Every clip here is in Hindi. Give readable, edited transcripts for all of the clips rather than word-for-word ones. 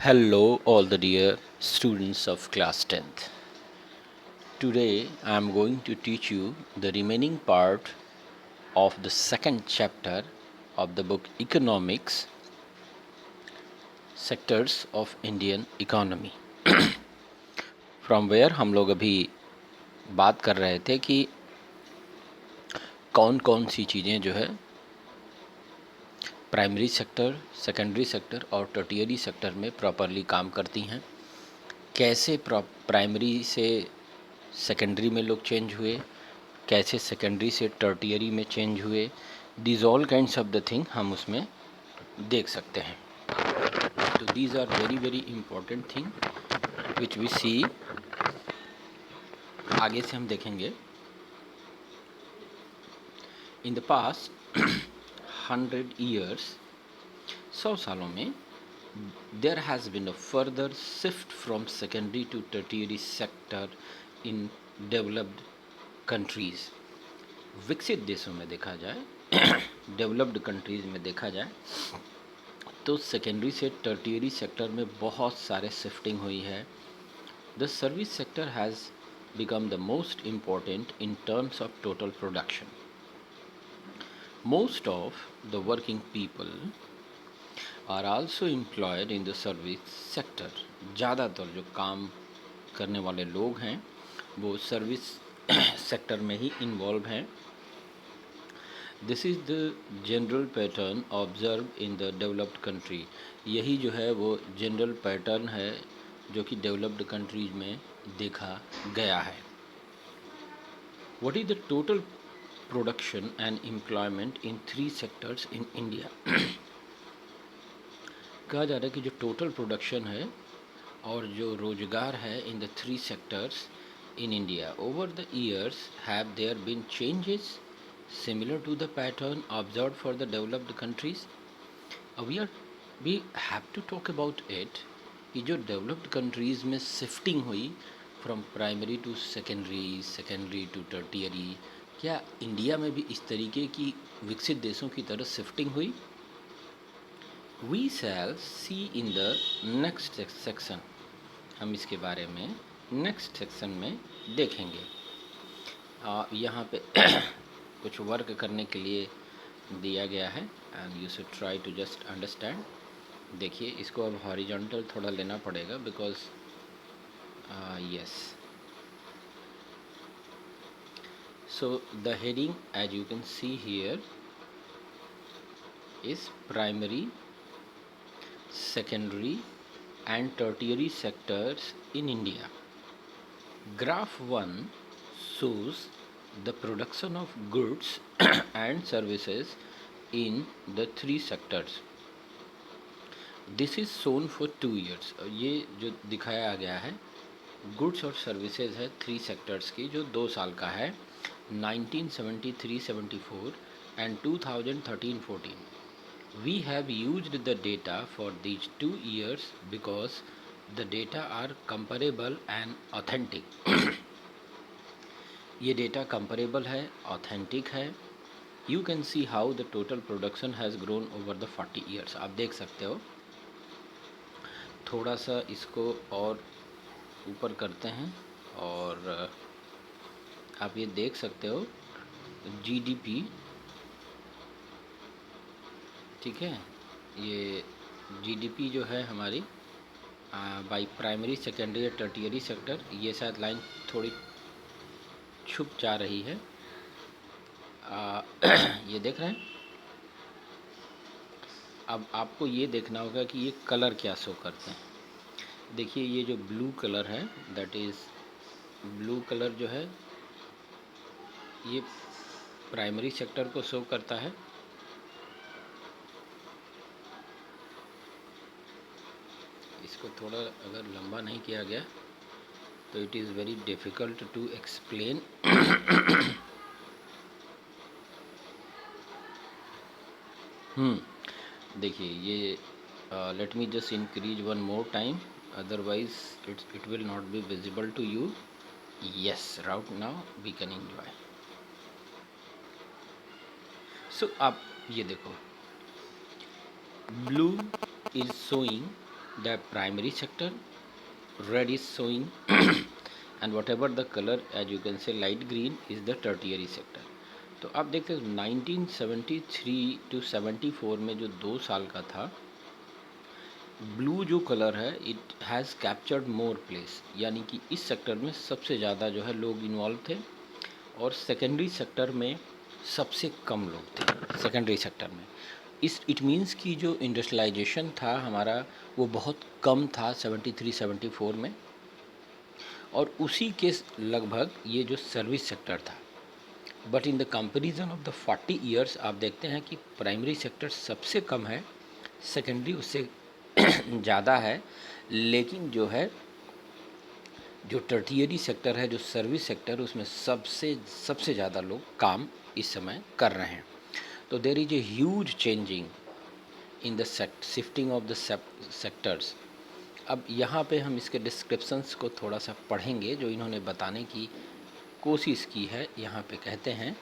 Hello, all the dear students of class 10th. Today I am going to teach you the remaining part of the second chapter of the book Economics Sectors of Indian Economy. From where हम लोग अभी बात कर रहे थे कि कौन कौन सी चीज़ें जो है प्राइमरी सेक्टर, सेकेंडरी सेक्टर और टर्टियरी सेक्टर में प्रॉपरली काम करती हैं, कैसे प्राइमरी से सेकेंडरी में लोग चेंज हुए, कैसे सेकेंडरी से टर्टियरी में चेंज हुए, these all kinds of the thing हम उसमें देख सकते हैं. तो these are very very important thing which we see. आगे से हम देखेंगे. इन द पास्ट 100 years, 100 सालों में there has been a further shift from secondary to tertiary sector in developed countries. विकसित देशों में देखा जाए, डेवलप्ड कंट्रीज़ में देखा जाए तो सेकेंडरी से टर्टियरी सेक्टर में बहुत सारे शिफ्टिंग हुई है. The service sector has become the most important in terms of total production. Most of the working people are also employed in the service sector. ज़्यादातर जो काम करने वाले लोग हैं वो सर्विस सेक्टर में ही इन्वॉल्व हैं. This is the general pattern observe in the developed country. यही जो है वो जनरल पैटर्न है जो कि डेवलप्ड कंट्रीज में देखा गया है. What is the total production and employment in 3 sectors in India. कहा जा रहा है कि जो टोटल प्रोडक्शन है और जो रोजगार है in the 3 sectors in India over the years, have there been changes similar to the pattern observed for the developed countries? We have to talk about it कि जो डेवलप्ड कंट्रीज़ में शिफ्टिंग हुई from primary to secondary, secondary to tertiary, क्या इंडिया में भी इस तरीके की विकसित देशों की तरह शिफ्टिंग हुई? We shall see in the next section. हम इसके बारे में नेक्स्ट सेक्शन में देखेंगे. यहाँ पे कुछ वर्क करने के लिए दिया गया है and you should try to just understand. देखिए इसको अब हॉरिजॉन्टल थोड़ा लेना पड़ेगा because yes. So the heading as you can see here is primary, secondary and tertiary sectors in India. Graph 1 shows the production of goods and services in the 3 sectors. This is shown for 2 years. ये जो दिखाया गया है गुड्स और सर्विसेज है 3 सेक्टर्स की जो 2 साल का है, 1973-74 and 2013-14. We have used the data for these 2 years because the data are comparable and authentic. ये डेटा कंपेरेबल है, ऑथेंटिक है. You can see how the total production has grown over the 40 years. आप देख सकते हो. थोड़ा सा इसको और ऊपर करते हैं और आप ये देख सकते हो GDP. ठीक है, ये GDP जो है हमारी बाई प्राइमरी, सेकेंडरी या टर्टियरी सेक्टर, ये शायद लाइन थोड़ी छुप जा रही है. ये देख रहे हैं. अब आपको ये देखना होगा कि ये कलर क्या शो करते हैं. देखिए ये जो ब्लू कलर है दैट इज़ ब्लू कलर जो है ये प्राइमरी सेक्टर को शो करता है. इसको थोड़ा अगर लंबा नहीं किया गया तो it is very difficult to explain. देखिए ये let me just increase one more time, otherwise it will not be visible to you. Yes, right now we can enjoy. So आप ये देखो, blue is showing the primary sector, red is showing and whatever the color as you can say light green is the tertiary sector. तो आप देखते हैं 1973 to 74 में जो 2 साल का था, ब्लू जो कलर है it has captured more place, यानी कि इस सेक्टर में सबसे ज़्यादा जो है लोग इन्वॉल्व थे और सेकेंडरी सेक्टर में सबसे कम लोग थे सेकेंडरी सेक्टर में। इस इट मीन्स कि जो इंडस्ट्रियलाइजेशन था हमारा वो बहुत कम था 73-74 में, और उसी के लगभग ये जो सर्विस सेक्टर था। But in the comparison of the 40 years आप देखते हैं कि प्राइमरी सेक्टर सबसे कम है, सेकेंडरी उससे ज़्यादा है, लेकिन जो है जो टर्टियरी सेक्टर है, जो सर्विस सेक्टर, उसमें सबसे ज़्यादा लोग काम इस समय कर रहे हैं। तो there is a huge changing in the shifting of the sectors. अब यहाँ पे हम इसके डिस्क्रिप्शंस को थोड़ा सा पढ़ेंगे जो इन्होंने बताने की कोशिश की है। यहाँ पे कहते हैं,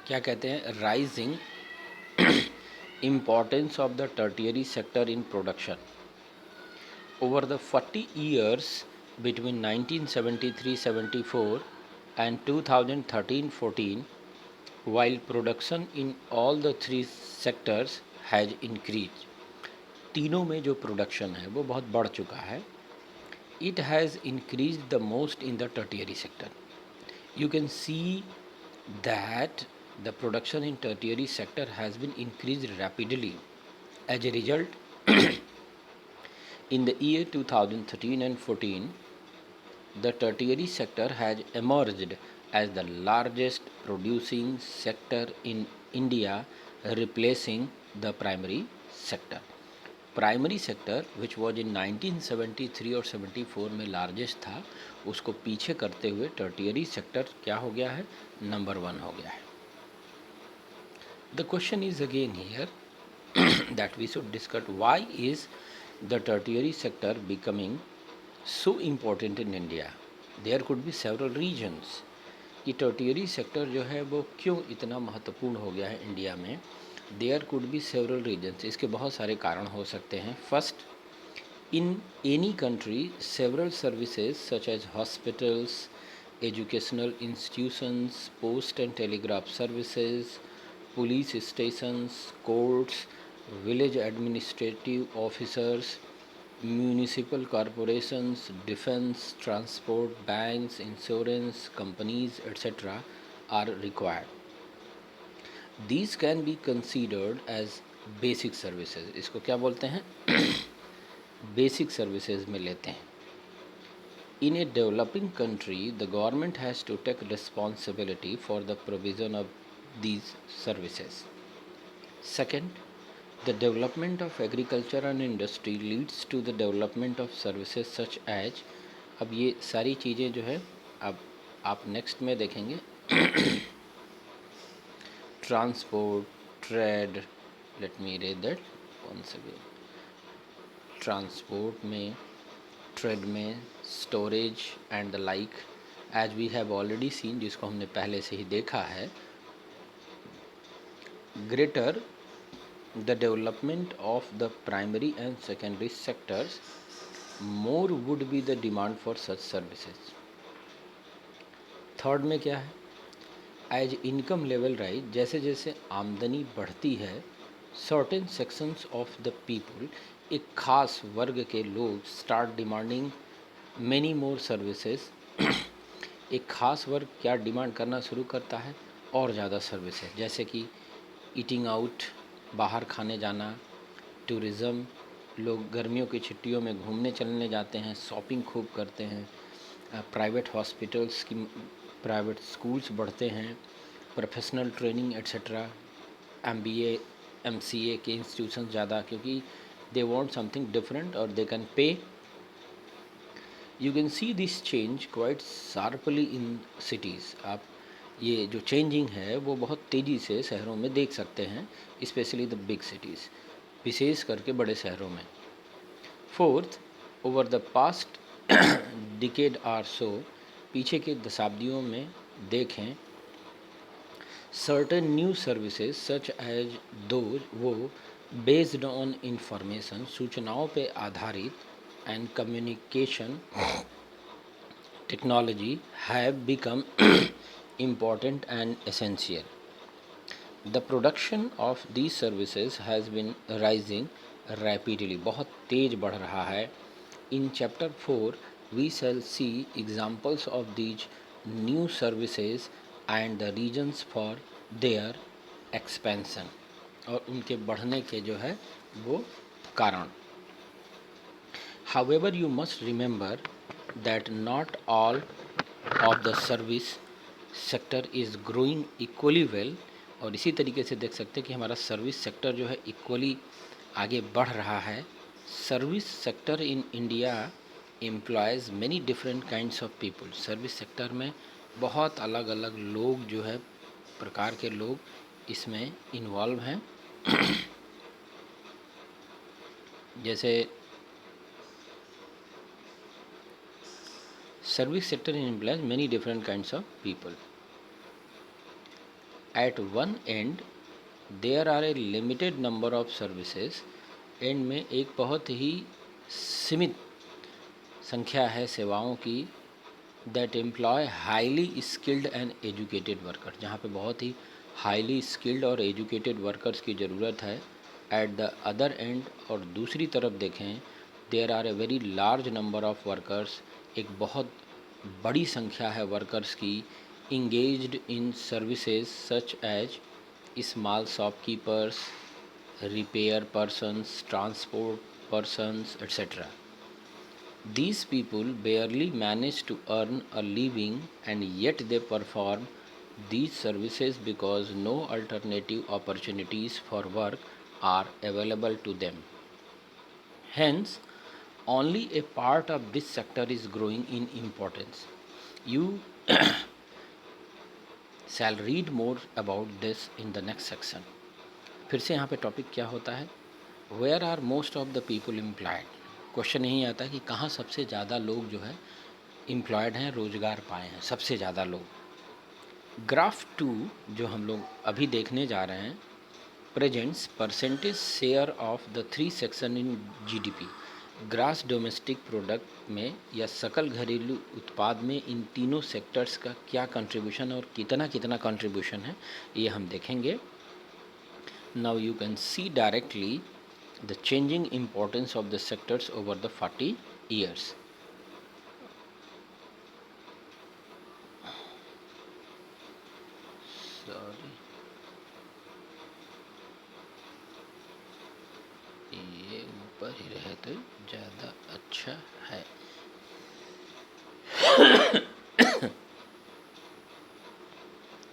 क्या कहते हैं, rising importance of the tertiary sector in production over the 40 years between 1973-74 and 2013-14, while production in all the three sectors has increased, तीनों में जो प्रोडक्शन है वो बहुत बढ़ चुका है। It has increased the most in the tertiary sector. You can see that the production in tertiary sector has been increased rapidly. As a result, in the year 2013 and 14, the tertiary sector has emerged as the largest producing sector in India, replacing the primary sector. Primary sector which was in 1973 और 74 में लार्जेस्ट था, उसको पीछे करते हुए टर्टियरी सेक्टर क्या हो गया है, नंबर 1 हो गया है। The question is again here that we should discuss why is the tertiary sector becoming so important in India. There could be several reasons कि tertiary sector जो है वो क्यों इतना महत्वपूर्ण हो गया है इंडिया में। There could be several reasons. इसके बहुत सारे कारण हो सकते हैं। First, in any country several services such as hospitals, educational institutions, post and telegraph services, police stations, courts, village administrative officers, municipal corporations, defense, transport, banks, insurance companies, etc. are required. These can be considered as basic services. इसको क्या बोलते हैं, बेसिक सर्विसेज में लेते हैं। In a developing country, the government has to take responsibility for the provision of these services. Second, the development of agriculture and industry leads to the development of services such as, अब ये सारी चीज़ें जो है अब आप नेक्स्ट में देखेंगे, transport, trade, let me read that once again, transport में, ट्रेड में, storage and the like, as we have already seen, जिसको हमने पहले से ही देखा है। Greater the development of the primary and secondary sectors, more would be the demand for such services. Third में क्या है, एज इनकम लेवल राइज, जैसे जैसे आमदनी बढ़ती है, certain sections of the people, एक खास वर्ग के लोग, start demanding many more services, एक खास वर्ग क्या डिमांड करना शुरू करता है, और ज़्यादा सर्विसेज, जैसे कि ईटिंग आउट, बाहर खाने जाना, टूरिज़म, लोग गर्मियों की छुट्टियों में घूमने चलने जाते हैं, शॉपिंग खूब करते हैं, प्राइवेट हॉस्पिटल्स की, प्राइवेट स्कूल्स बढ़ते हैं, professional training etcetera, MBA MCA के इंस्टीट्यूशन ज़्यादा, क्योंकि दे वांट समथिंग डिफरेंट और they can pay. You can see this change quite sharply in cities. आप ये जो चेंजिंग है वो बहुत तेज़ी से शहरों में देख सकते हैं, स्पेशली द बिग सिटीज़, विशेष करके बड़े शहरों में। Fourth, over the past decade or so, पीछे के दशाब्दियों में देखें, certain new services such as those वो based on information सूचनाओं पे आधारित and communication technology have become important and essential. The production of these services has been rising rapidly. बहुत तेज बढ़ रहा है. In chapter 4 we shall see examples of these new services and the reasons for their expansion, और उनके बढ़ने के जो है वो कारण. However, you must remember that not all of the service sector is growing equally well. और इसी तरीके से देख सकते हैं कि हमारा सर्विस सेक्टर जो है इक्वली आगे बढ़ रहा है. Service sector in India employees many different kinds of people. Service sector में बहुत अलग अलग लोग जो है प्रकार के लोग इसमें इन्वॉल्व हैं. जैसे service sector employs many different kinds of people. At one end there are a limited number of services. And में एक बहुत ही सीमित संख्या है सेवाओं की. That employ highly skilled and educated worker, जहाँ पे बहुत ही हाईली स्किल्ड और एजुकेटेड वर्कर्स की ज़रूरत है. एट द अदर एंड, और दूसरी तरफ देखें, there are a very large number of workers, एक बहुत बड़ी संख्या है वर्कर्स की engaged in services such as small shopkeepers, repair persons, transport persons, etc. These people barely manage to earn a living, and yet they perform these services because no alternative opportunities for work are available to them. Hence, only a part of this sector is growing in importance. You shall read more about this in the next section. फिर से यहाँ पे टॉपिक क्या होता है, where are most of the people employed. Question यही आता है कि कहाँ सबसे ज़्यादा लोग जो है एम्प्लॉयड हैं, रोज़गार पाए हैं सबसे ज़्यादा लोग. ग्राफ 2 जो हम लोग अभी देखने जा रहे हैं presents percentage share of the 3 section in GDP. Grass domestic product में या सकल घरेलू उत्पाद में इन तीनों सेक्टर्स का क्या कंट्रीब्यूशन और कितना कितना कंट्रीब्यूशन है ये हम देखेंगे. Now you can see directly the changing importance of the sectors over the 40 years. Sorry, ये ऊपर ही रहे तो ज़्यादा अच्छा है.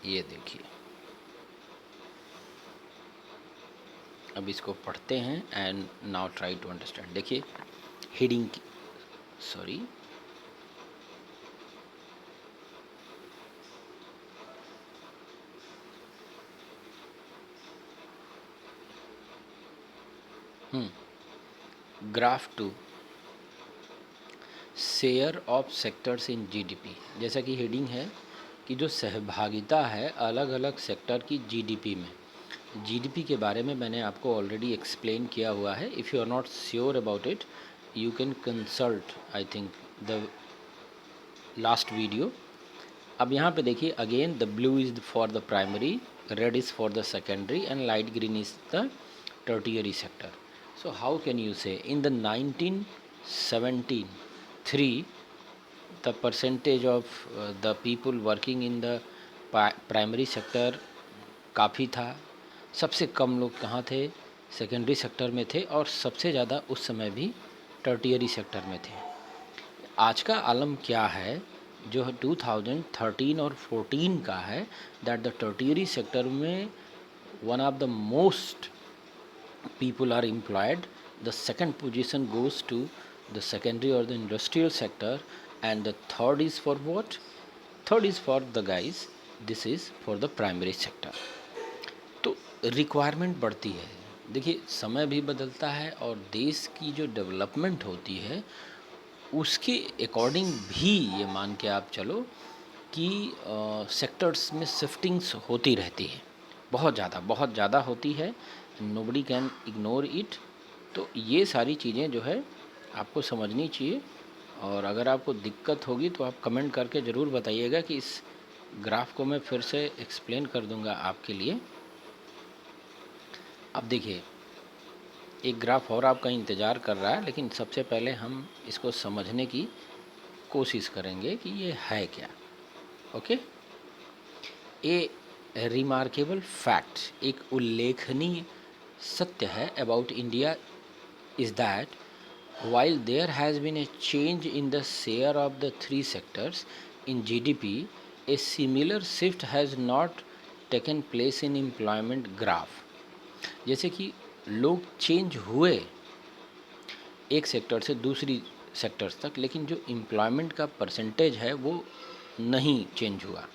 ये देखिए, अब इसको पढ़ते हैं and now try to understand. देखिए हेडिंग की, sorry, graph 2 share of sectors in GDP. जैसा कि हेडिंग है कि जो सहभागिता है अलग अलग सेक्टर की जीडीपी में. जीडीपी के बारे में मैंने आपको ऑलरेडी एक्सप्लेन किया हुआ है. If you are not sure about it you can consult I think the last video. अब यहाँ पे देखिए again the blue is for the primary, red is for the secondary and light green is the tertiary sector. So how can you say in the 1973 the percentage of the people working in the primary sector काफ़ी था. सबसे कम लोग कहाँ थे, सेकेंडरी सेक्टर में थे, और सबसे ज़्यादा उस समय भी टर्टियरी सेक्टर में थे. आज का आलम क्या है जो 2013 और 14 का है, दैट द टर्टियरी सेक्टर में one of the most people are employed. The second position goes to the secondary or the industrial sector, and the third is for what? Third is for the guys. This is for the primary sector. तो रिक्वायरमेंट बढ़ती है. देखिए समय भी बदलता है और देश की जो डेवलपमेंट होती है उसके अकॉर्डिंग भी ये मान के आप चलो कि सेक्टर्स में शिफ्टिंग्स होती रहती है, बहुत ज़्यादा होती है, नोबडी कैन इग्नोर इट। तो ये सारी चीज़ें जो है आपको समझनी चाहिए, और अगर आपको दिक्कत होगी तो आप कमेंट करके ज़रूर बताइएगा कि इस ग्राफ को मैं फिर से एक्सप्लेन कर दूंगा आपके लिए। अब देखिए, एक ग्राफ और आपका इंतज़ार कर रहा है, लेकिन सबसे पहले हम इसको समझने की कोशिश करेंगे कि ये है क्या। ओके, ए रिमार्केबल फैक्ट, एक उल्लेखनीय सत्य है about India is that while there has been a change in the share of the three sectors in GDP, a similar shift has not taken place in employment graph। जैसे कि लोग चेंज हुए एक सेक्टर से दूसरी सेक्टर्स तक, लेकिन जो एम्प्लॉयमेंट का परसेंटेज है वो नहीं चेंज हुआ।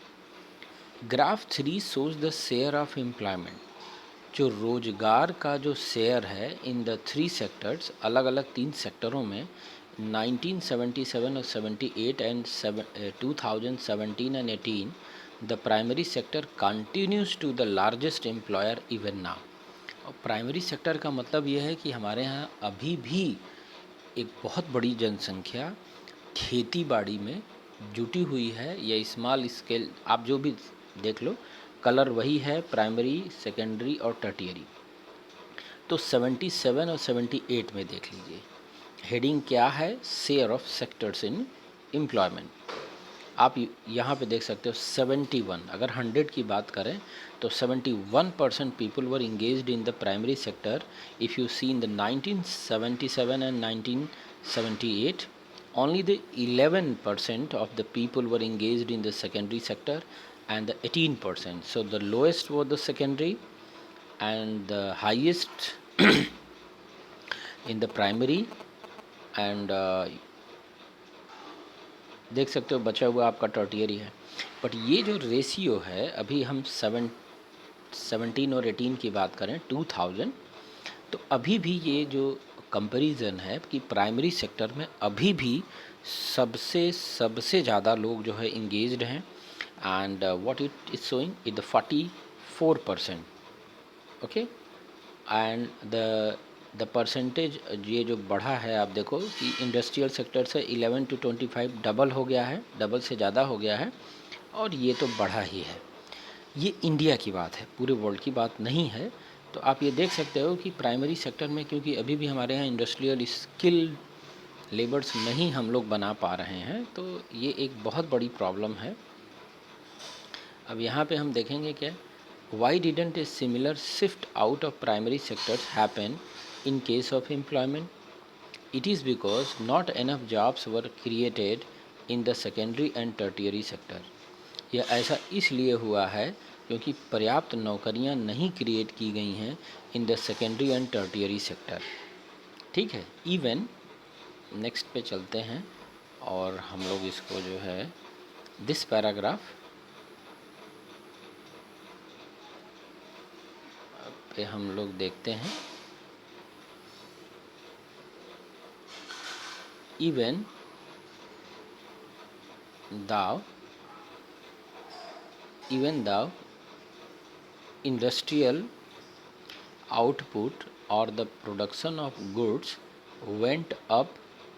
Graph 3 shows the share of employment, जो रोजगार का जो शेयर है इन द थ्री सेक्टर्स, अलग अलग तीन सेक्टरों में 1977 और 78 and 2017 and 18, the primary sector continues to the largest employer even now. और प्राइमरी सेक्टर का मतलब ये है कि हमारे यहाँ अभी भी एक बहुत बड़ी जनसंख्या खेती बाड़ी में जुटी हुई है, या स्मॉल स्केल, आप जो भी देख लो, कलर वही है, प्राइमरी, सेकेंडरी और टर्टियरी। तो 77 और 78 में देख लीजिए, हेडिंग क्या है, share of sectors in employment. आप यहाँ पे देख सकते हो 71, अगर 100 की बात करें तो 71% people were engaged in the primary sector. If you see in the 1977 and 1978, only the 11% of the people were engaged in the secondary sector and the 18%. So the lowest was the secondary and the highest in the primary, and देख सकते हो बचा हुआ आपका टर्टियरी है। बट ये जो रेशियो है, अभी हम 17 और 18 की बात करें 2000, तो अभी भी ये जो कंपैरिजन है कि प्राइमरी सेक्टर में अभी भी सबसे ज़्यादा लोग जो है इंगेज्ड हैं, and what it is showing is the 44%। Okay, and the percentage ये जो बढ़ा है, आप देखो कि इंडस्ट्रियल सेक्टर से 11 to 25 डबल हो गया है, डबल से ज़्यादा हो गया है, और ये तो बढ़ा ही है। ये इंडिया की बात है, पूरे वर्ल्ड की बात नहीं है। तो आप ये देख सकते हो कि प्राइमरी सेक्टर में, क्योंकि अभी भी हमारे यहाँ इंडस्ट्रियल स्किल लेबर्स नहीं हम लोग बना पा रहे हैं, तो ये एक बहुत बड़ी प्रॉब्लम है। अब यहाँ पे हम देखेंगे क्या, why didn't a similar shift out of primary sectors happen in case of employment. It is because not enough jobs were created in the secondary and tertiary sector. यह ऐसा इसलिए हुआ है क्योंकि पर्याप्त नौकरियां नहीं क्रिएट की गई हैं in the secondary and tertiary sector. ठीक है, इवन नेक्स्ट पे चलते हैं और हम लोग इसको जो है दिस पैराग्राफ पे हम लोग देखते हैं। इवन दाव industrial output or the production of goods went up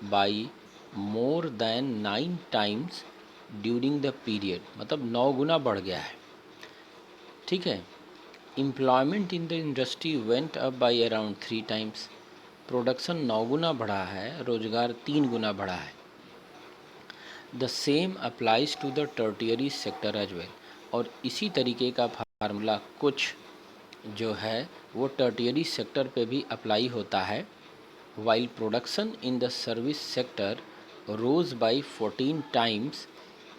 by more than 9 times during the period, मतलब 9 गुना बढ़ गया है। ठीक है, employment in the industry went up by around 3 times, production 9 गुना बढ़ा है, रोजगार 3 गुना बढ़ा है। The same applies to the tertiary sector as well, और इसी तरीके का फार्मूला कुछ जो है वो टर्टियरी सेक्टर पे भी अप्लाई होता है। While production in the service sector rose by 14 times,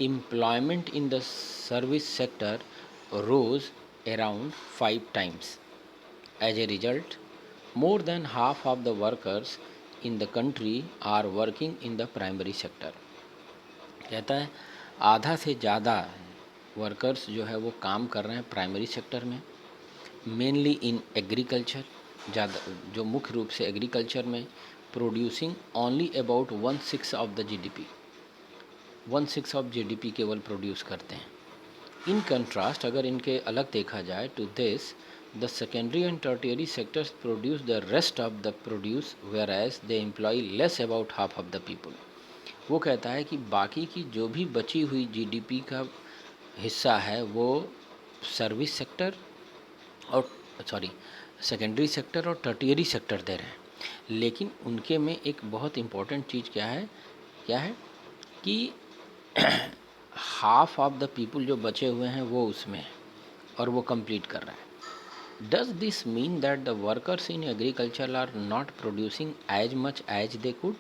employment in the service sector rose around 5 times. As a result, more than half of the workers in the country are working in the primary sector। कहता है आधा से ज़्यादा वर्कर्स जो है वो काम कर रहे हैं प्राइमरी सेक्टर में, मेनली इन एग्रीकल्चर, ज़्यादा जो मुख्य रूप से एग्रीकल्चर में, producing only about 1/6 of the GDP. 1/6 of GDP केवल प्रोड्यूस करते हैं। इन कंट्रास्ट अगर इनके अलग देखा जाए to this, the secondary and tertiary sectors produce the rest of the produce whereas they employ less about half of the people. वो कहता है कि बाकी की जो भी बची हुई जीडीपी का हिस्सा है वो सर्विस सेक्टर और सॉरी सेकेंडरी सेक्टर और टर्टियरी सेक्टर दे रहे हैं। लेकिन उनके में एक बहुत इम्पॉर्टेंट चीज़ क्या है कि हाफ ऑफ द पीपल जो बचे हुए हैं वो उसमें है और वो कंप्लीट कर रहा है। Does this mean that the workers in agriculture are not producing as much as they could?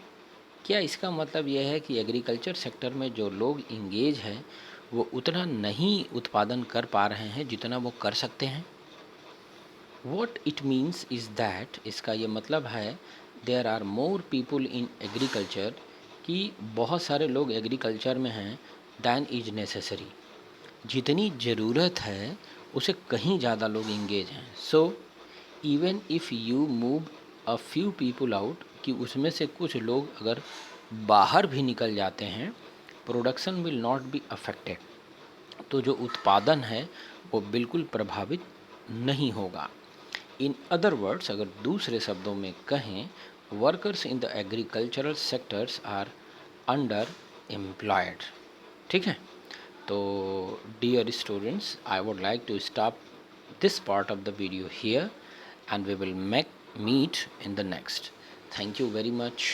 क्या इसका मतलब यह है कि एग्रीकल्चर सेक्टर में जो लोग इंगेज हैं वो उतना नहीं उत्पादन कर पा रहे हैं जितना वो कर सकते हैं? What it means is that, इसका ये मतलब है there are more people in agriculture, कि बहुत सारे लोग एग्रीकल्चर में हैं दैन इज नेसेसरी, जितनी ज़रूरत है उसे कहीं ज़्यादा लोग इंगेज हैं। So even if you move a few people out, कि उसमें से कुछ लोग अगर बाहर भी निकल जाते हैं, production will not be affected, तो जो उत्पादन है वो बिल्कुल प्रभावित नहीं होगा। इन अदर वर्ड्स, अगर दूसरे शब्दों में कहें, workers in the agricultural sectors are underemployed. ठीक है, तो dear students, I would like to stop this part of the video here, and we will meet in the next. Thank you very much.